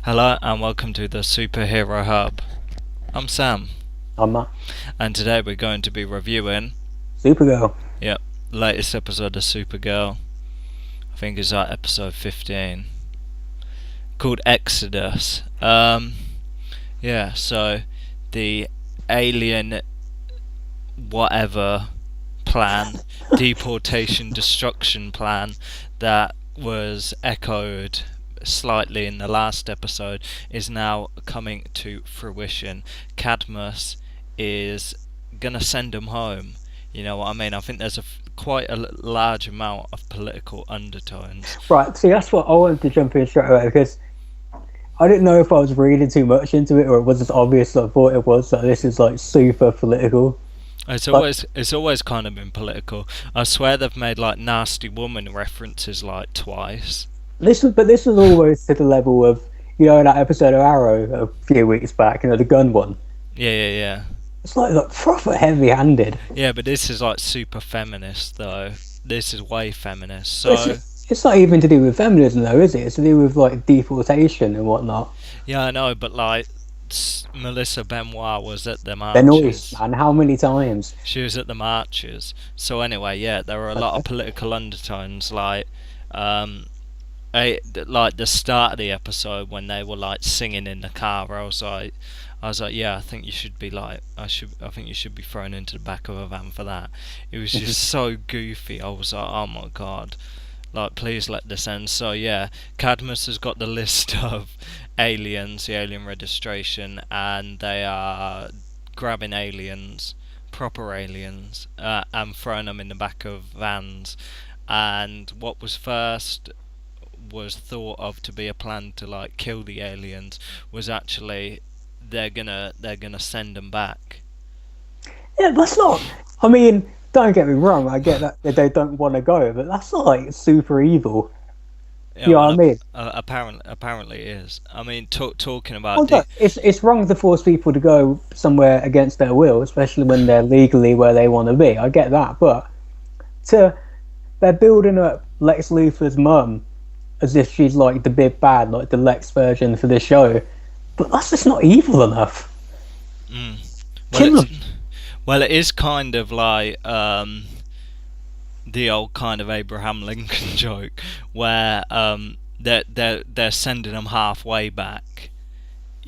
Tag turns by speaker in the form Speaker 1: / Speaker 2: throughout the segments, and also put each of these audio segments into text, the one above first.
Speaker 1: Hello and welcome to the Superhero Hub. I'm Sam,
Speaker 2: I'm Matt.
Speaker 1: and today we're going to be reviewing,
Speaker 2: Supergirl.
Speaker 1: yep, latest episode of Supergirl. I think it's like episode 15, called Exodus. Yeah, so the alien whatever plan, deportation destruction plan that was echoed slightly in the last episode is now coming to fruition. Cadmus is gonna send them home. You know what I mean? I think there's quite a large amount of political undertones.
Speaker 2: Right, see, that's what I wanted to jump in straight away because I didn't know if I was reading too much into it or it was as obvious as I thought it was. So this is like super political.
Speaker 1: It's
Speaker 2: But
Speaker 1: always kind of been political. I swear they've made like nasty woman references like twice.
Speaker 2: this was always to the level of that episode of Arrow a few weeks back, the gun one.
Speaker 1: Yeah.
Speaker 2: It's like proper heavy-handed.
Speaker 1: Yeah, but this is like super feminist though. This is way feminist.
Speaker 2: But
Speaker 1: So
Speaker 2: it's not even to do with feminism though, is it? It's to do with like deportation and whatnot.
Speaker 1: yeah, I know, but like Melissa Benoit was at the
Speaker 2: They're noise,
Speaker 1: marches.
Speaker 2: man. How many times?
Speaker 1: She was at the marches. So anyway, yeah, there were a lot of political undertones, um, like the start of the episode when they were like singing in the car. I was like, yeah, I think you should be like, I think you should be thrown into the back of a van for that. It was just so goofy. I was like, oh my god, like please let this end. So yeah, Cadmus has got the list of aliens, the alien registration, and they are grabbing aliens, proper aliens, and throwing them in the back of vans. And what was first was thought of to be a plan to like kill the aliens was actually they're gonna send them back.
Speaker 2: Yeah, that's not. I mean, don't get me wrong. I get that they don't want to go, but that's not like super evil.
Speaker 1: Yeah,
Speaker 2: You know
Speaker 1: well,
Speaker 2: what I mean?
Speaker 1: apparently it is. I mean, talking about
Speaker 2: Well,
Speaker 1: the
Speaker 2: look, it's wrong to force people to go somewhere against their will, especially when they're legally where they want to be. I get that, but to they're building up Lex Luthor's mum as if she's like the big bad, like the Lex version for the show. But that's just not evil enough.
Speaker 1: mm, well,
Speaker 2: Kill them.
Speaker 1: it is kind of like the old kind of Abraham Lincoln joke where they're sending them halfway back.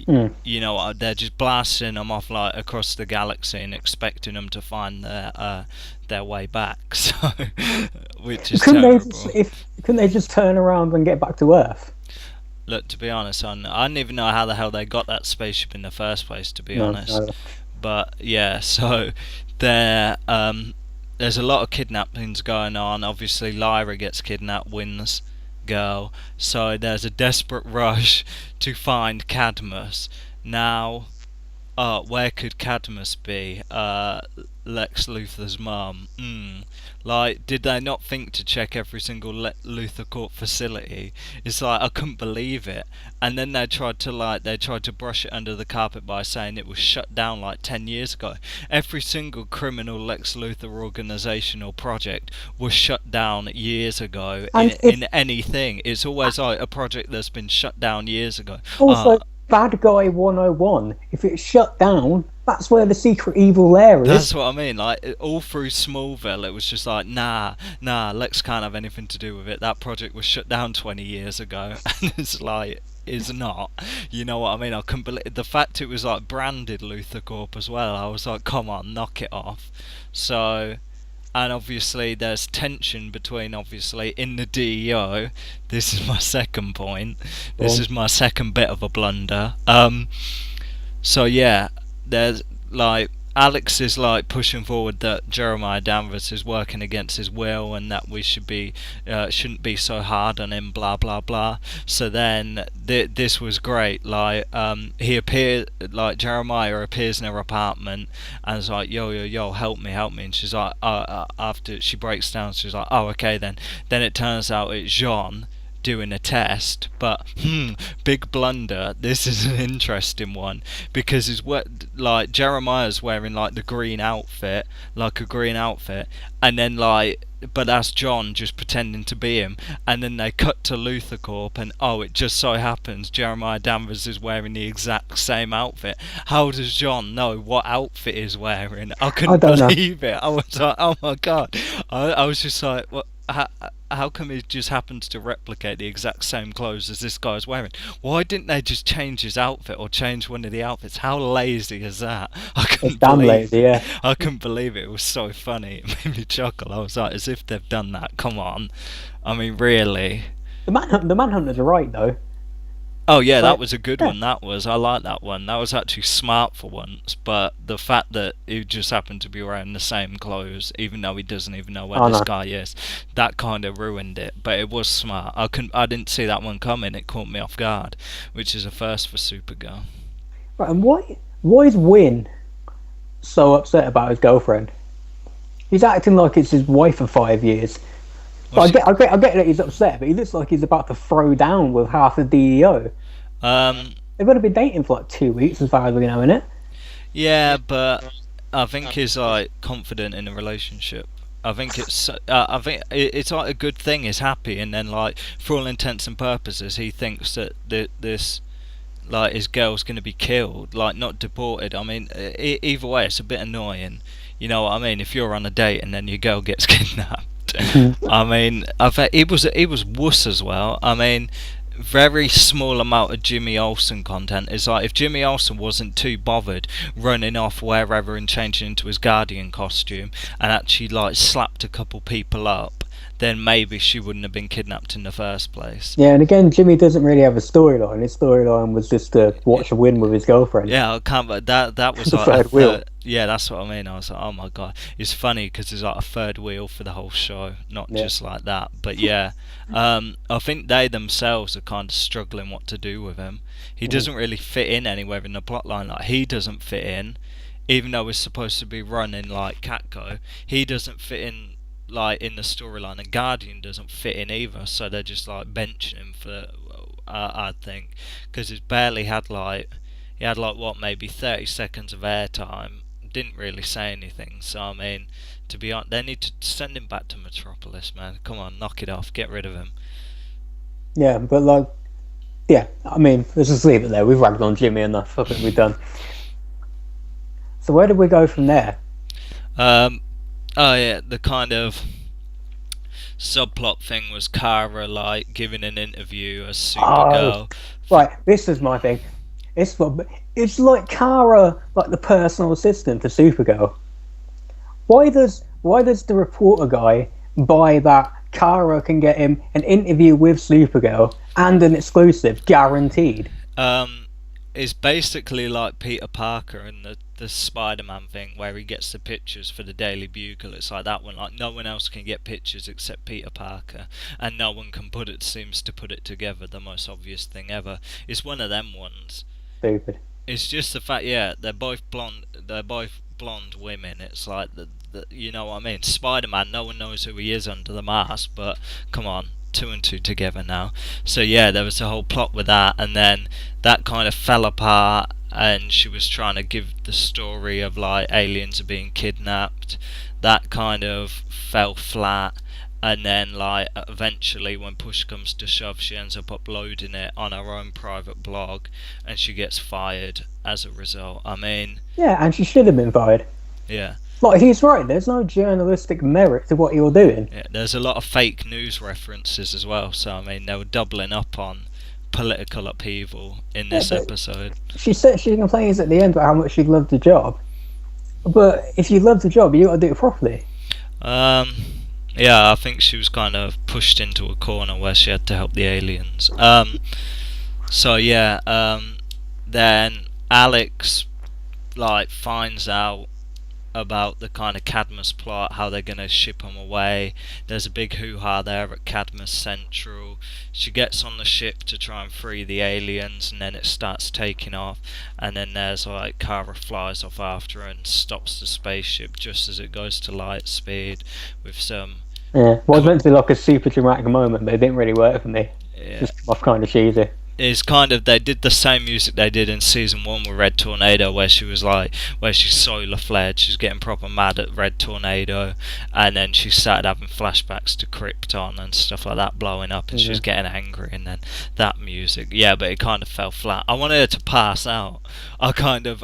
Speaker 2: Mm.
Speaker 1: You know, they're just blasting them off like across the galaxy and expecting them to find their way back. So, which is
Speaker 2: Couldn't they
Speaker 1: terrible.
Speaker 2: just, if couldn't they just turn around and get back to Earth?
Speaker 1: Look, to be honest, I don't even know how the hell they got that spaceship in the first place. To be
Speaker 2: No,
Speaker 1: honest,
Speaker 2: no.
Speaker 1: but yeah, so there's a lot of kidnappings going on. Obviously, Lyra gets kidnapped, wins girl. So there's a desperate rush to find Cadmus. Now, where could Cadmus be? Lex Luthor's mum. Like, did they not think to check every single Luthor Corp facility? It's like I couldn't believe it. And then they tried to brush it under the carpet by saying it was shut down like 10 years ago. Every single criminal Lex Luthor organization or project was shut down years ago.
Speaker 2: And if
Speaker 1: In anything, it's always like a project that's been shut down years ago.
Speaker 2: also Bad Guy 101, if it's shut down, that's where the secret evil lair
Speaker 1: That's
Speaker 2: is.
Speaker 1: what I mean. Like all through Smallville, it was just like, nah. Lex can't have anything to do with it. That project was shut down 20 years ago, and it's like, it's not. You know what I mean? I couldn't believe the fact it was like branded Luthor Corp as well. I was like, come on, knock it off. So, and obviously there's tension between obviously in the DEO. This is my second point. This
Speaker 2: Um,
Speaker 1: is my second bit of a blunder. So yeah, there's like Alex is like pushing forward that Jeremiah Danvers is working against his will and that we shouldn't be so hard on him, blah blah blah. So then this was great. Like he appeared, like Jeremiah appears in her apartment and is like, yo, help me, and she's like, after she breaks down, she's like, oh okay then. Then it turns out it's Jean doing a test, but big blunder. This is an interesting one because it's what like Jeremiah's wearing like the green outfit, like a green outfit, and then like but that's John just pretending to be him, and then they cut to Luthor Corp, and it just so happens Jeremiah Danvers is wearing the exact same outfit. How does John know what outfit he's wearing? I
Speaker 2: I
Speaker 1: couldn't
Speaker 2: don't know.
Speaker 1: believe it. I was like, oh my god. I was just like, what? How come he just happens to replicate the exact same clothes as this guy's wearing? Why didn't they just change his outfit or change one of the outfits? How lazy is that? I
Speaker 2: It's
Speaker 1: couldn't
Speaker 2: damn
Speaker 1: believe
Speaker 2: lazy,
Speaker 1: it.
Speaker 2: yeah.
Speaker 1: I couldn't believe it. It was so funny. It made me chuckle. I was like, as if they've done that. Come on. I mean, really.
Speaker 2: The Manhunters are right though.
Speaker 1: Oh yeah, that
Speaker 2: Like,
Speaker 1: was a good
Speaker 2: yeah,
Speaker 1: one. That was. I like that one. That was actually smart for once. But the fact that he just happened to be wearing the same clothes, even though he doesn't even know where
Speaker 2: I
Speaker 1: this
Speaker 2: know.
Speaker 1: guy is, that kind of ruined it. But it was smart. I didn't see that one coming. It caught me off guard, which is a first for Supergirl.
Speaker 2: Right, and why is Win so upset about his girlfriend? He's acting like it's his wife for 5 years. But
Speaker 1: Well, she,
Speaker 2: I get that he's upset, but he looks like he's about to throw down with half the DEO.
Speaker 1: um,
Speaker 2: They've only been dating for like 2 weeks, as far as we know, innit?
Speaker 1: yeah, but I think he's like confident in a relationship. I think it's like a good thing. He's happy, and then like for all intents and purposes, he thinks that this like his girl's going to be killed, like not deported. I mean, either way, it's a bit annoying. You know what I mean? If you're on a date and then your girl gets kidnapped. I mean, he was wuss as well. I mean, very small amount of Jimmy Olsen content. Is like if Jimmy Olsen wasn't too bothered running off wherever and changing into his Guardian costume and actually like slapped a couple people up, then maybe she wouldn't have been kidnapped in the first place.
Speaker 2: Yeah, and again, Jimmy doesn't really have a storyline. His storyline was just to watch a win with his girlfriend.
Speaker 1: Yeah, I can't. But that was
Speaker 2: The
Speaker 1: like a
Speaker 2: third wheel.
Speaker 1: third. Yeah, that's what I mean. I was like, oh my god, it's funny because there's like a third wheel for the whole show, not
Speaker 2: Yeah.
Speaker 1: just like that. But yeah, I think they themselves are kind of struggling what to do with him. He
Speaker 2: Mhm.
Speaker 1: doesn't really fit in anywhere in the plotline. Like he doesn't fit in, even though he's supposed to be running like Catco. He doesn't fit in like in the storyline, and Guardian doesn't fit in either. So they're just like benching him for, I think, because he's barely had like he had like what maybe 30 seconds of airtime. Didn't really say anything. So I mean, to be honest, they need to send him back to Metropolis, man. Come on, knock it off, get rid of him.
Speaker 2: Yeah, but like, yeah, I mean, let's just leave it there. We've ragged on Jimmy enough. I think we're done. So where did we go from there?
Speaker 1: Um, oh yeah, the kind of subplot thing was Kara like giving an interview as
Speaker 2: Oh,
Speaker 1: Supergirl.
Speaker 2: right. This is my thing. It's like Kara, like the personal assistant to Supergirl. Why does the reporter guy buy that Kara can get him an interview with Supergirl and an exclusive guaranteed?
Speaker 1: Um, is basically like Peter Parker in the Spider-Man thing where he gets the pictures for the Daily Bugle. It's like that one. Like no one else can get pictures except Peter Parker, and no one can seems to put it together. The most obvious thing ever. It's one of them ones.
Speaker 2: Stupid.
Speaker 1: It's just the fact, yeah, they're both blonde. They're both blonde women. It's like the you know what I mean. Spider-Man, no one knows who he is under the mask, but come on, two and two together now. So yeah, there was a whole plot with that, and then that kind of fell apart. And she was trying to give the story of like aliens are being kidnapped. That kind of fell flat. And then like eventually when push comes to shove she ends up uploading it on her own private blog and she gets fired as a result. I mean,
Speaker 2: Yeah, and she should have been fired.
Speaker 1: yeah.
Speaker 2: Like, he's right. There's no journalistic merit to what you're doing.
Speaker 1: Yeah, there's a lot of fake news references as well, so I mean they were doubling up on political upheaval in
Speaker 2: Yeah,
Speaker 1: this
Speaker 2: but
Speaker 1: episode.
Speaker 2: she said she complains at the end about how much she loved the job. But if you love the job, you got to do it properly.
Speaker 1: Um, yeah, I think she was kind of pushed into a corner where she had to help the aliens. So yeah, then Alex like finds out about the kind of Cadmus plot, how they're gonna ship him away. There's a big hoo-ha there at Cadmus Central. She gets on the ship to try and free the aliens, and then it starts taking off. And then there's like Kara flies off after her and stops the spaceship just as it goes to light speed with some.
Speaker 2: Yeah, well, it was meant to be like a super dramatic moment, but it didn't really work for me.
Speaker 1: Yeah,
Speaker 2: Just come off kind of cheesy.
Speaker 1: It's kind of, they did the same music they did in season one with Red Tornado, where she was like, where she's solar flared, she's getting proper mad at Red Tornado, and then she started having flashbacks to Krypton and stuff like that blowing up, and she was getting angry, and then that music, yeah, but it kind of fell flat. I wanted her to pass out. I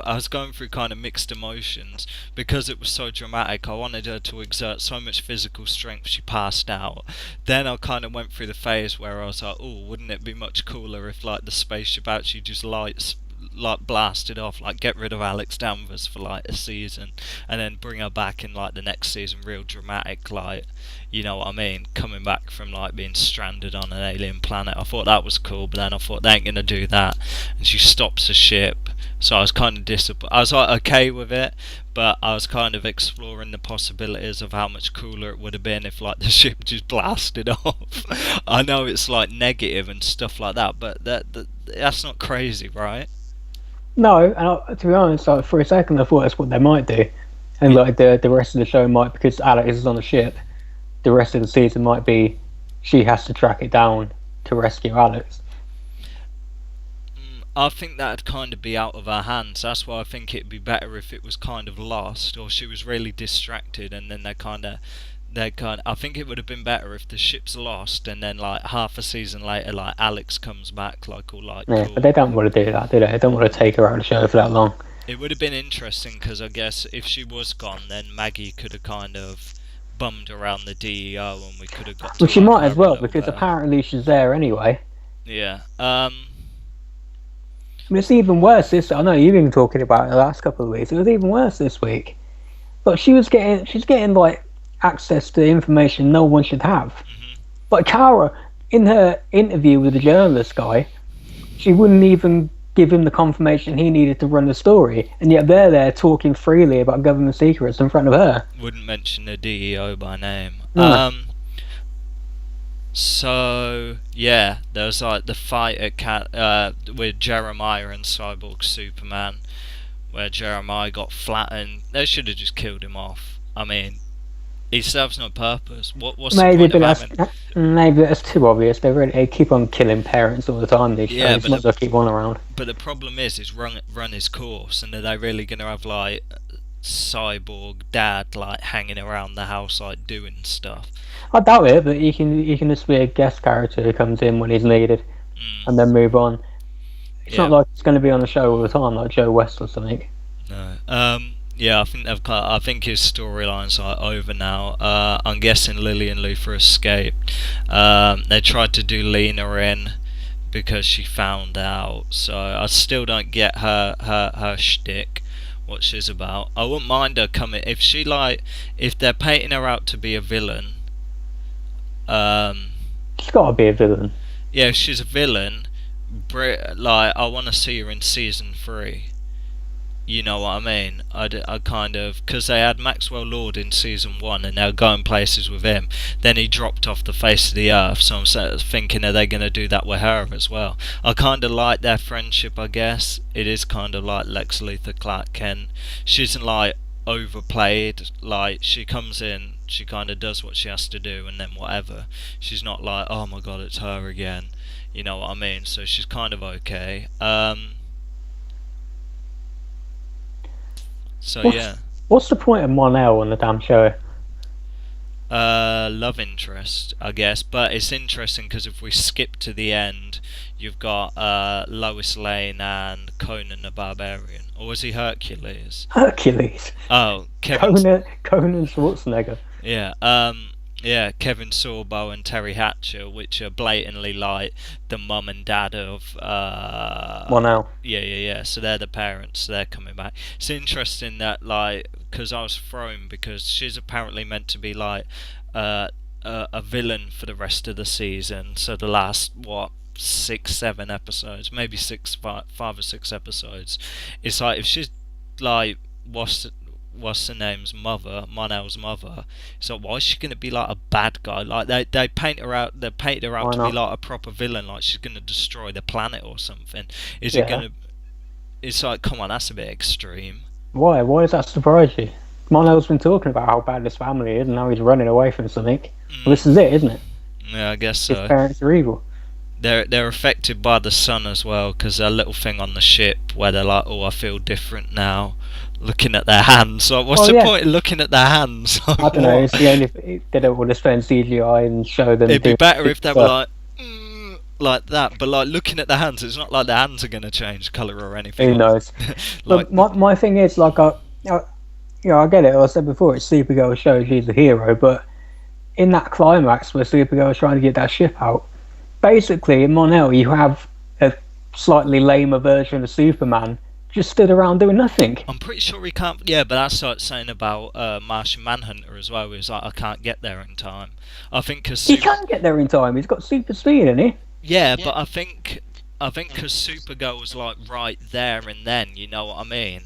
Speaker 1: was going through kind of mixed emotions because it was so dramatic. I wanted her to exert so much physical strength she passed out. Then I kind of went through the phase where I was like, oh, wouldn't it be much cooler if like the spaceship actually just lights like blasted off, like get rid of Alex Danvers for like a season and then bring her back in like the next season, real dramatic, like, you know what I mean, coming back from like being stranded on an alien planet. I thought that was cool, but then I thought they ain't gonna do that, and she stops the ship, so I was kind of disappointed. I was like okay with it, but I was kind of exploring the possibilities of how much cooler it would have been if like the ship just blasted off. I know it's like negative and stuff like that, but that's not crazy, right?
Speaker 2: No, and to be honest, like, for a second I thought that's what they might do, and like the rest of the show might, because Alex is on the ship, the rest of the season might be she has to track it down to rescue Alex.
Speaker 1: I think that'd kind of be out of our hands. That's why I think it'd be better if it was kind of lost, or she was really distracted, and then I think it would have been better if the ship's lost, and then like half a season later, like Alex comes back, like all like.
Speaker 2: Yeah,
Speaker 1: cool.
Speaker 2: but they don't want to do that, do they? They don't want to take her out of the show for that long.
Speaker 1: It would have been interesting because I guess if she was gone, then Maggie could have kind of bummed around the DEO, and we could have got.
Speaker 2: Well, she might as well,
Speaker 1: because
Speaker 2: because apparently she's there anyway.
Speaker 1: Yeah.
Speaker 2: I mean, it's even worse this. I know you've been talking about it the last couple of weeks. It was even worse this week. But she's getting like access to information no one should have. Like Kara, in her interview with the journalist guy, she wouldn't even give him the confirmation he needed to run the story, and yet they're there talking freely about government secrets in front of her.
Speaker 1: Wouldn't mention the DEO by name.
Speaker 2: No.
Speaker 1: So yeah, there was like the fight at with Jeremiah and Cyborg Superman, where Jeremiah got flattened. They should have just killed him off. I mean, he serves no purpose. What's
Speaker 2: Maybe,
Speaker 1: the point of
Speaker 2: but maybe that's too obvious. They keep on killing parents all the time. These shows, but they'll keep one around.
Speaker 1: But the problem is run his course, and are they really gonna have like Cyborg dad like hanging around the house like doing stuff?
Speaker 2: I doubt it, but he can just be a guest character who comes in when he's needed, and then move on. It's not like it's going to be on the show all the time, like Joe West or something.
Speaker 1: No. Yeah, I think his storyline's like over now. I'm guessing Lily and Luthor escaped. They tried to do Lena in because she found out. So I still don't get her shtick, what she's about. I wouldn't mind her coming if they're painting her out to be a villain.
Speaker 2: She's got to be a villain.
Speaker 1: Yeah, if she's a villain, I want to see her in season 3. You know what I mean? I kind of, because they had Maxwell Lord in season 1 and they were going places with him. Then he dropped off the face of the earth, so I'm sort of thinking, are they going to do that with her as well? I kind of like their friendship, I guess. It is kind of like Lex Luthor, Clark Kent. She isn't like overplayed. Like, she comes in, she kind of does what she has to do, and then whatever. She's not like, oh my god, it's her again. You know what I mean? So she's kind of okay.
Speaker 2: What's the point of Mon-El on the damn show?
Speaker 1: Love interest, I guess. But it's interesting because if we skip to the end, you've got Lois Lane and Conan the Barbarian. Or was he Hercules?
Speaker 2: Hercules.
Speaker 1: Oh,
Speaker 2: Conan Schwarzenegger.
Speaker 1: Yeah. Yeah, Kevin Sorbo and Terry Hatcher, which are blatantly like the mum and dad of
Speaker 2: Mon-El.
Speaker 1: Yeah. So they're the parents. They're coming back. It's interesting that like, because I was thrown because she's apparently meant to be like a villain for the rest of the season. So the last 6-7 episodes, maybe 5 or 6 episodes. It's like if she's like what's the name's mother, Mon-El's mother. So why is she gonna be like a bad guy? Like they paint her out. They paint her out to be like a proper villain. Like she's gonna destroy the planet or something. Is it gonna? It's like, come on, that's a bit extreme.
Speaker 2: Why? Why does that surprise you? Mon-El's been talking about how bad this family is, and now he's running away from something. Well, this is it, isn't it?
Speaker 1: Yeah, I guess so.
Speaker 2: His parents are evil.
Speaker 1: they're affected by the sun as well, because their little thing on the ship where they're like, oh, I feel different now, looking at their hands. Like, what's
Speaker 2: Well,
Speaker 1: the
Speaker 2: yeah.
Speaker 1: point of looking at their hands? Like,
Speaker 2: I don't know.
Speaker 1: what?
Speaker 2: It's the only they don't want to spend CGI and show them
Speaker 1: It'd be
Speaker 2: doing
Speaker 1: better if they were
Speaker 2: stuff.
Speaker 1: like that, but like looking at their hands, it's not like their hands are gonna change colour or anything.
Speaker 2: Who knows?
Speaker 1: Like,
Speaker 2: But my thing is like I get it. I said before, it's Supergirl shows she's a hero, but in that climax where Supergirl's trying to get that ship out, basically in Mon-El you have a slightly lamer version of Superman just stood around doing nothing.
Speaker 1: I'm pretty sure he can't. Yeah, but that's like saying about Martian Manhunter as well. He was like, I can't get there in time. I think because
Speaker 2: He can get there in time. He's got super speed, isn't he?
Speaker 1: yeah, but I think because Supergirl was like right there and then. You know what I mean?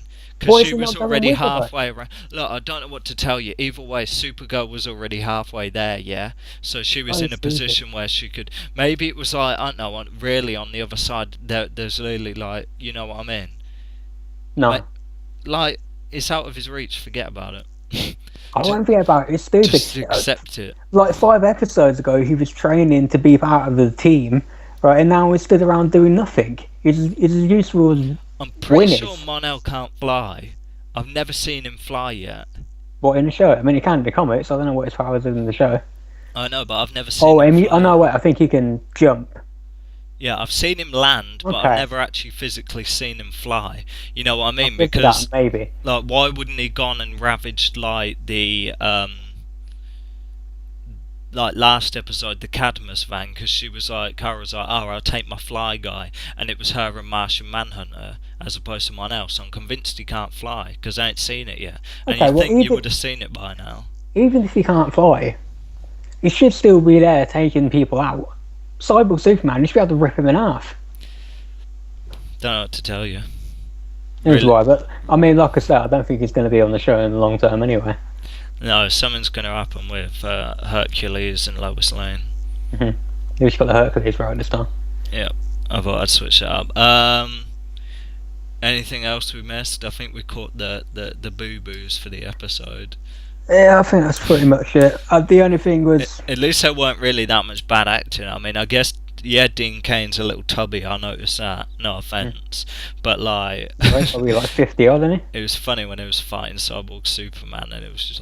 Speaker 2: Why
Speaker 1: Because
Speaker 2: is
Speaker 1: she
Speaker 2: he
Speaker 1: was
Speaker 2: not going
Speaker 1: already
Speaker 2: with her?
Speaker 1: halfway around. Look, I don't know what to tell you. Either way, Supergirl was already halfway there, yeah? So she was
Speaker 2: Oh,
Speaker 1: in a
Speaker 2: stupid.
Speaker 1: position where she could. Maybe it was like, I don't know, really on the other side, there's literally like, you know what I mean?
Speaker 2: No,
Speaker 1: Like, like, it's out of his reach, forget about it.
Speaker 2: I won't forget about it. It's stupid.
Speaker 1: Just accept it.
Speaker 2: Like 5 episodes ago, he was training to be part of the team, right? And now he's stood around doing nothing. He's as useful as
Speaker 1: I'm pretty
Speaker 2: winners.
Speaker 1: sure Mon-El can't fly. I've never seen him fly yet.
Speaker 2: What in the show? I mean, he can in the comics. I don't know what his powers are in the show.
Speaker 1: I know, but I've never seen
Speaker 2: Oh,
Speaker 1: him
Speaker 2: and
Speaker 1: fly.
Speaker 2: I know. Wait, I think he can jump.
Speaker 1: Yeah, I've seen him land, but
Speaker 2: Okay.
Speaker 1: I've never actually physically seen him fly. You know what I mean?
Speaker 2: I'll think of
Speaker 1: Because
Speaker 2: that, maybe.
Speaker 1: like, why wouldn't he gone and ravaged like the like last episode, the Cadmus van? Because she was like, Kara was like, oh, I'll take my fly guy, and it was her and Martian Manhunter as opposed to someone else. So I'm convinced he can't fly because I ain't seen it yet. And
Speaker 2: Okay,
Speaker 1: you
Speaker 2: well,
Speaker 1: think you
Speaker 2: even-
Speaker 1: would have seen it by now?
Speaker 2: Even if he can't fly, he should still be there taking people out. Cyborg Superman, you should be able to rip him in half.
Speaker 1: Don't know what to tell you.
Speaker 2: That's
Speaker 1: Really?
Speaker 2: why, but I mean, like I said, I don't think he's going to be on the show in the long term anyway.
Speaker 1: No, something's going to happen with Hercules and Lois Lane.
Speaker 2: He's got the Hercules right this time.
Speaker 1: I thought I'd switch it up. Anything else we missed? I think we caught the boo-boos for the episode.
Speaker 2: Yeah, I think that's pretty much it. The only thing was,
Speaker 1: At least there weren't really that much bad acting. I mean, I guess, yeah, Dean Kane's a little tubby, I noticed that. No offence. But, like,
Speaker 2: he's probably like 50 odd, isn't he?
Speaker 1: it was funny when he was fighting Cyborg Superman and it was just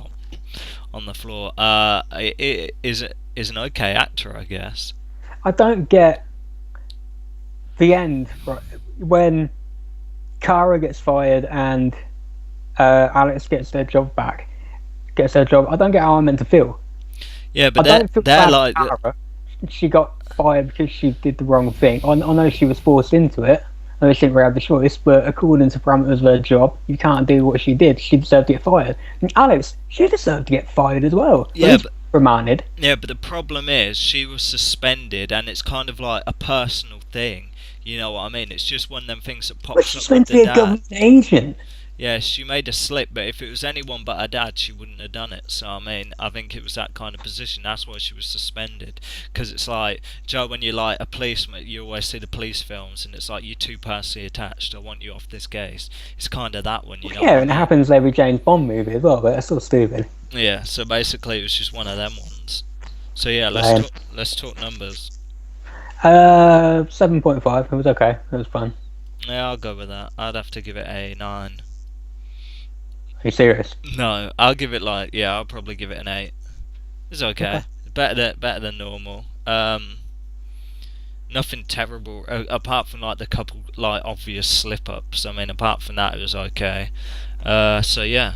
Speaker 1: on the floor. It is an okay actor, I guess.
Speaker 2: I don't get the end, right, when Kara gets fired and Alex gets their job back. I don't get how I'm meant to feel.
Speaker 1: Yeah,
Speaker 2: I
Speaker 1: but
Speaker 2: don't feel
Speaker 1: they're
Speaker 2: bad
Speaker 1: like...
Speaker 2: for Kara. She got fired because she did the wrong thing. I know she was forced into it. I know she didn't really have the choice, but according to parameters of her job, you can't do what she did. She deserved to get fired. And Alex, she deserved to get fired as well.
Speaker 1: Yeah,
Speaker 2: At least remanded.
Speaker 1: Yeah, but the problem is she was suspended, and it's kind of like a personal thing. You know what I mean? It's just one of them things that
Speaker 2: But
Speaker 1: pops
Speaker 2: she's
Speaker 1: up
Speaker 2: meant
Speaker 1: with
Speaker 2: to be
Speaker 1: the
Speaker 2: a
Speaker 1: dad.
Speaker 2: government agent.
Speaker 1: Yeah, she made a slip, but if it was anyone but her dad, she wouldn't have done it. So, I mean, I think it was that kind of position. That's why she was suspended. Because it's like, Joe, when you're like a policeman, you always see the police films, and it's like, you're too personally attached, I want you off this case. It's kind of that one, you know?
Speaker 2: Yeah, and it happens in every James Bond movie as well, but that's still stupid.
Speaker 1: Yeah, so basically it was just one of them ones. So yeah,
Speaker 2: Lame.
Speaker 1: let's talk numbers.
Speaker 2: 7.5. It was okay. It was fun.
Speaker 1: Yeah, I'll go with that. I'd have to give it a 9.
Speaker 2: Are you serious?
Speaker 1: No, I'll give it like, yeah, I'll probably give it an 8. It's okay. Better than normal. Nothing terrible apart from like the couple like obvious slip ups. I mean, apart from that, it was okay. So yeah,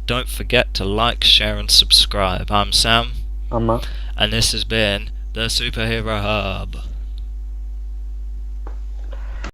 Speaker 1: don't forget to like, share, and subscribe. I'm Sam,
Speaker 2: I'm not.
Speaker 1: and this has been the Superhero Hub.